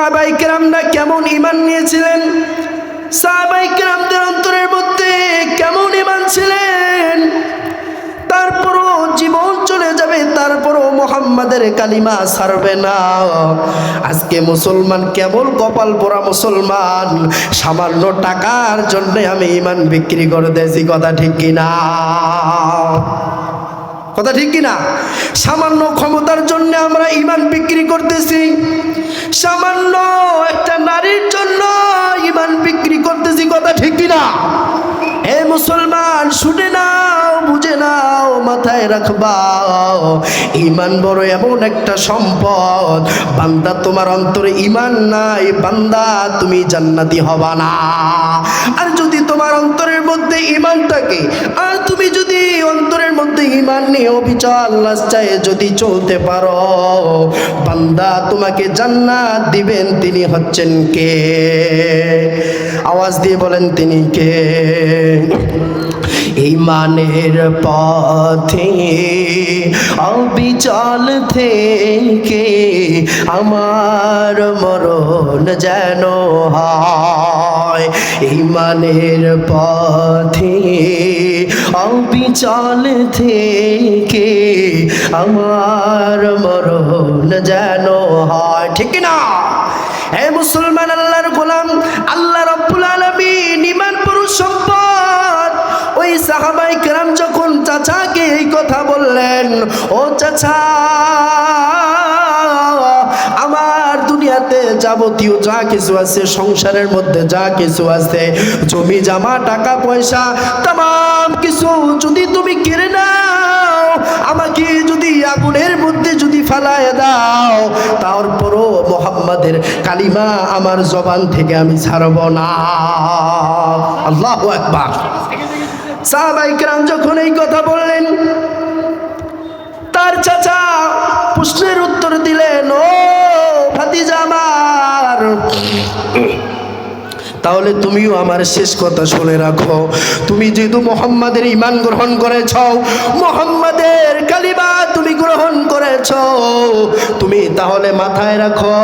সাহাবায়ে কেরামরা কেমন ঈমান নিয়েছিলেন, সাহাবায়ে কেরামদের অন্তরের মধ্যে কেমন ঈমান ছিলেন। তারপরও জীবন চলে যাবে, তারপরও মুহাম্মাদের কালিমা ছাড়বে না। আজকে মুসলমান কেবল কপাল পোড়া মুসলমান, সামান্য টাকার জন্য আমি ঈমান বিক্রি করে দিয়েছি। কথা ঠিক কিনা? কথা ঠিক কিনা? সামান্য ক্ষমতার জন্য আমরা ঈমান বিক্রি করতেছি, সামান্য একটা নারীর জন্য ঈমান বিক্রি করতেছি। কথা ঠিক কিনা? হে মুসলমান, শুনে নাও, বুঝে নাও, মাথায় রাখবা, ঈমান বড় এমন একটা সম্পদ। বান্দা তোমার অন্তরে ঈমান নাই, বান্দা তুমি জান্নাতি হবা না। আর যদি তোমার অন্তরের মধ্যে ঈমান থাকে, আর তুমি যদি অন্তরের মধ্যে ঈমান নিয়ে অবিচল রাস্তায় যদি চলতে পারো, বান্দা তোমাকে জান্নাত দিবেন। তিনি হচ্ছেন কে? আওয়াজ দিয়ে বলেন, তিনি কে? ঈমানের পথে অবিচল থেকে আমার মরণ যেন হয়। ঈমানের পথে অবিচল থেকে আমার মরণ যেন হয়। ঠিক না? হে মুসলমান, আল্লাহর গোলাম, আল্লাহ রাব্বুল আলামিন ঈমান পুরুষ সম্পদ। ওই সাহাবায়ে কেরাম যখন চাচাকে এই কথা বললেন, ও চাচা, আমার দুনিয়াতে যাবতীয় যা কিছু আছে, সংসারের মধ্যে যা কিছু আছে, জমি জমা টাকা পয়সা तमाम কিছু যদি তুমি কেড়ে নাও, আমাকে যদি আগুনের মধ্যে যদি ফালায় দাও, তারপরও মুহাম্মাদের কালিমা আমার জবান থেকে আমি ছাড়ব না। আল্লাহু আকবার। সাহাবায়ে কেরাম যখন এই কথা বললেন, তার চাচা প্রশ্নের উত্তর দিলেন, ও ভাতিজা আমার, তাহলে তুমিও আমার শেষ কথা শুনে রাখো। তুমি যেহেতু মুহাম্মাদের ঈমান গ্রহণ করেছ, মুহাম্মাদের কালিমা তুমি গ্রহণ করেছ, তুমি তাহলে মাথায় রাখো,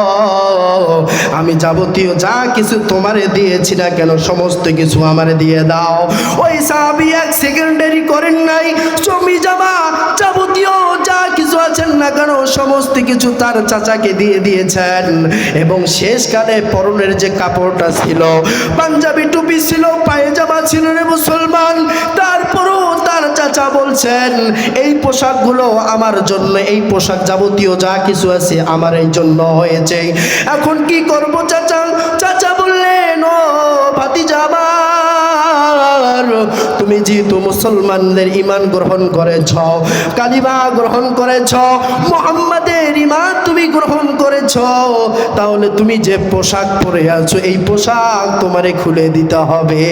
আমি যাবতীয় যা কিছু তোমারে দিয়েছি না কেন, সমস্ত কিছু আমারে দিয়ে দাও। ওই সাহাবী এক সেকেন্ড দেরি করেন নাই, জমি জমা যাবতীয় যা কিছু আছেন না কেন, সমস্ত কিছু তার চাচাকে দিয়ে দিয়েছেন। এবং শেষকালে পরনের যে কাপড়টা ছিল, পাঞ্জাবি টুপি ছিল, পায়জামা ছিল রে মুসলমান, তারপরও তার চাচা বলছেন, এই পোশাকগুলো আমার জন্য, এই পোশাক যাবতীয় যা কিছু আছে আমার এই জন্য হয়েছে। এখন কি করব চাচা? চাচা বললেন, ও ভাতিজা আমার, তুমি যেহেতু মুসলমানদের ঈমান গ্রহণ করেছ, কালিমা গ্রহণ করেছ, মুহাম্মাদের ঈমান তুমি গ্রহণ করেছ, তাহলে তুমি যে পোশাক পরে আছো, এই পোশাক তোমারে খুলে দিতে হবে।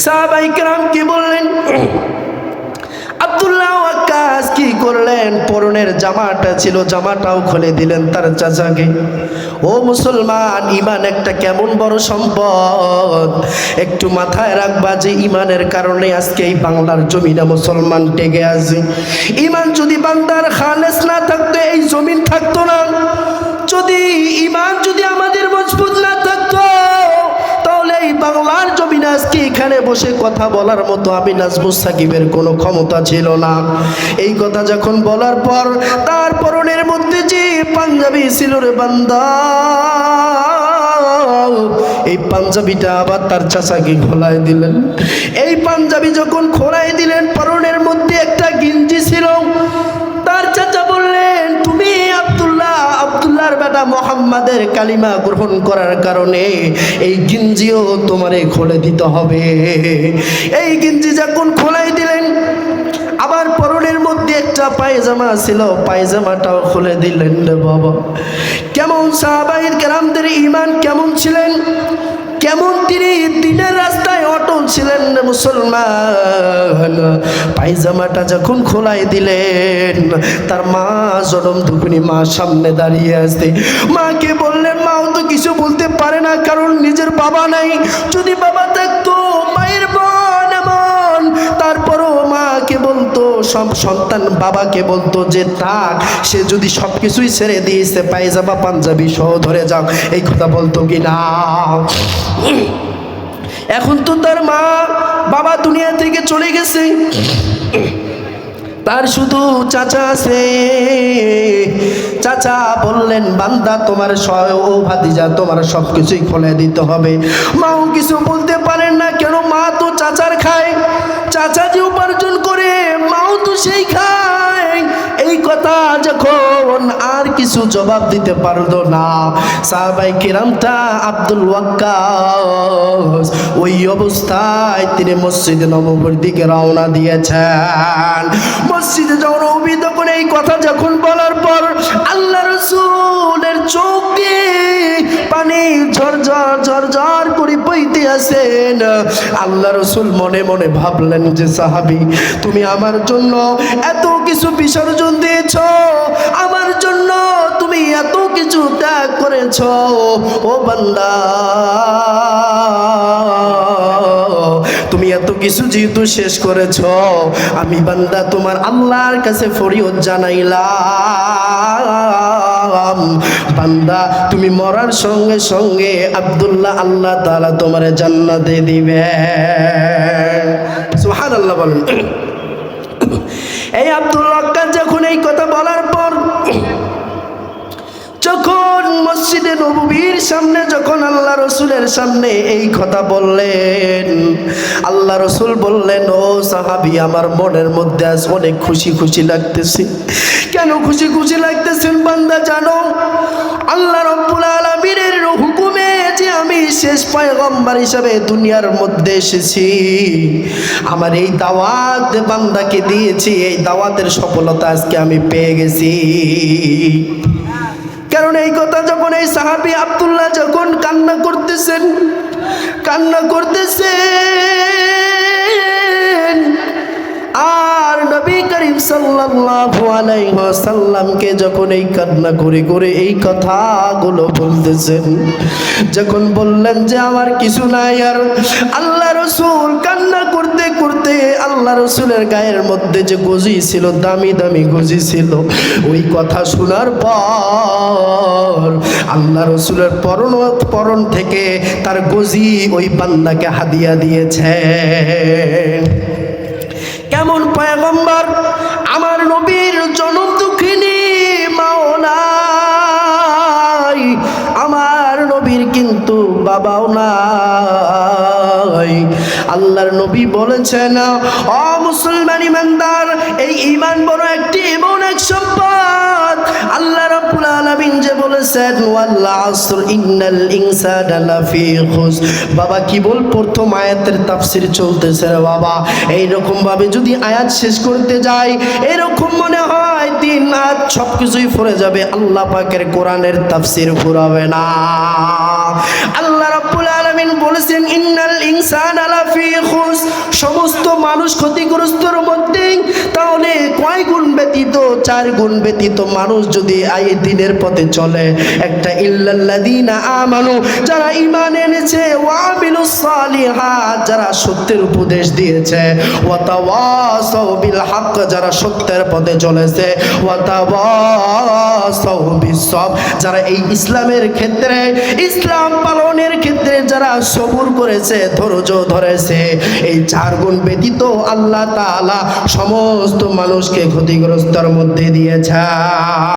সাহাবায়ে কেরাম কি বললেন? আব্দুল্লাহ ওয়াক্কাস কি করলেন? পরনের জামাটা ছিল, জামাটাও খুলে দিলেন তার চাচাকে। ও মুসলমান, ঈমান একটা কেমন বড় সম্পদ, একটু মাথায় রাখবা যে ঈমানের কারণে আজকে এই বাংলার জমিনে মুসলমান টেকে আছে। ঈমান যদি বান্দার খালেস না থাকতো, এই জমিন থাকতো না। যদি ঈমান যদি আমাদের মজবুত না থাকতো, তাহলে এই বাংলার জমিনে আজকে এখানে বসে কথা বলার মতো আমি নাজমুস সাকিবের কোনো ক্ষমতা ছিল না। এই কথা যখন বলার পর তার পরনের মধ্যে যে পাঞ্জাবি ছিল রে বান্দা, এই পাঞ্জাবিটা আবার তার চাচাকে খোলাই দিলেন। এই পাঞ্জাবি যখন খোলাই দিলেন, পরনের মধ্যে একটা গিঞ্জি ছিল। তার চাচা বললেন, তুমি আব্দুল্লাহর বেটা মুহাম্মাদের কালিমা গ্রহণ করার কারণে এই গিঞ্জিও তোমারে খুলে দিতে হবে। এই গিঞ্জি যখন খোলাই দিলেন, আবার পরনের মধ্যে একটা পায়জামা ছিল, পায়জামাটাও খুলে দিলেন রে বাবা। কেমন সাহাবায়ে কেরামদের ঈমান কেমন ছিলেন, কেমন তিনি দিনের রাস্তায় অটল ছিলেন রে মুসলমান। পায়জামাটা যখন খোলাই দিলেন, তার মা জনম দুপুনি মা সামনে দাঁড়িয়ে আসতে, মাকে বললেন, মাও তো কিছু বলতে পারে না, কারণ নিজের বাবা নাই। যদি বাবা থাকতো, মায়ের বোন এমন, তারপরও মাকে বলতো, সব সন্তান বাবাকে বলতো যে থাক, সে যদি সব কিছুই ছেড়ে দিয়েছে পায়জামা পাঞ্জাবি সহ ধরে যাও, এই কথা বলতো কি না? এখন তো তার মা বাবা দুনিয়া থেকে চলে গেছে, তার শুধু চাচা আছে। চাচা বললেন বান্দা তোমার ও ভাতিজা তোমার সব কিছুই খুলে দিতে হবে। মাও কিছু বলতে পারেন না, কেন মা তো চাচার খায়, চাচা যে উপার্জন করে মাও তো সেই খায়। এই কথা যখন আর কিছু জবাব দিতে পারলো না, সাহাবায়ে কিরামটা আব্দুল ওয়াক্কাস ওই অবস্থায় তিনি মসজিদে নববীর দিকে রওনা দিয়েছেন। মসজিদে নববী তখন এই কথা যখন বলার পর আল্লাহ রাসূলের চোখ দিয়ে পানি ঝরঝর ঝরঝর করে বইতে আছেন। আল্লাহ রাসূল মনে মনে ভাবলেন যে সাহাবী, তুমি আমার জন্য এত কিছু বিসর্জন দিয়েছো, আমার জন্য তুমি এত কিছু ত্যাগ করেছো, ও বান্দা তুমি এত কিছু যেহেতু শেষ করেছ, আমি বান্দা তোমার আল্লাহর কাছে ফরিয়াদ জানাইলাম, বান্দা তুমি মরার সঙ্গে সঙ্গে আব্দুল্লাহ আল্লাহ তাআলা তোমার জান্নাতে দিবে। সুবহানাল্লাহ বলেন। এই আব্দুল্লাহ যখন এই কথা বলার পর যখন মসজিদে নববীর সামনে যখন আল্লাহ রসুলের সামনে এই কথা বললেন, আল্লাহ রসুল বললেন, ও সাহাবী আমার মনের মধ্যে আজ অনেক খুশি খুশি লাগতেছে। কেন খুশি খুশি লাগতেছেন বান্দা জানো? আল্লাহ রাব্বুল আলামিনের হুকুমে যে আমি শেষ পয়গম্বর হিসেবে দুনিয়ার মধ্যে এসেছি, আমার এই দাওয়াত বান্দাকে দিয়েছি, এই দাওয়াতের সফলতা আজকে আমি পেয়ে গেছি। কারণ এই কথা যখন এই সাহাবী আব্দুল্লাহ যখন কান্না করতেছেন আর নবী করিম সাল্লাল্লাহু আলাইহি ওয়াসাল্লামকে যখন এই কান্না করে করে এই কথাগুলো বলতেছেন, যখন বললেন যে আমার কিছু নাই, আর আল্লাহ রাসূল কান্না করতে করতে আল্লাহ রাসূলের গায়ের মধ্যে যে গজি ছিল, দামি দামি গজি ছিল, ওই কথা শোনার পর আল্লাহ রাসূলের পরন থেকে তার গজি ওই বান্দাকে হাদিয়া দিয়েছে। কেমন পয়গম্বর! আমার নবীর জনম দুঃখিনী মাও নাই, আমার নবীর কিন্তু বাবাও নাই। আল্লাহর নবী বলেছেন, ও মুসলমান ইমানদার, এই ঈমান বড় একটি এমন এক সম্পদ। আল্লাহ রাব্বুল আলামিন যে বলেছেন, ওয়াল আসর ইন্নাল ইনসানা লাফি খুসর। বাবা কি বল, প্রথম আয়াতের তাফসীর চলতেছে রে বাবা। এইরকম ভাবে যদি আয়াত শেষ করতে যাই, এরকম মনে হয় 3 আয়াত সবকিছুই পড়ে যাবে, আল্লাহ পাকের কোরআনের তাফসীর ফুরাবে না। আল্লাহ রাব্বুল আলামিন বলেছেন, ইন্নাল ইনসানা লাফি খুসর, সমস্ত মানুষ ক্ষতিগ্রস্তর মধ্যে। তাহলে কয় গুণ ব্যতীত? 4 গুণ ব্যতীত মানুষ যদি এই দিনের পথে চলে, একটা ইল্লাল্লাযীনা আমানু, যারা ঈমান এনেছে, ওয়া আমিলুস সালিহাত, যারা সত্যের উপদেশ দিয়েছে, ওয়া তাওয়াসাউ বিল হক, যারা সত্যের পথে চলেছে, ওয়া তাওয়াসাউ বিস সবর, যারা এই ইসলামের ক্ষেত্রে, ইসলাম পালনের ক্ষেত্রে যারা সবুর করেছে, ধৈর্য ধরেছে, এই 4 গুণ ব্যতীত আল্লাহ তাআলা সমস্ত মানুষকে ক্ষতিগ্রস্তর মধ্যে দিয়েছে।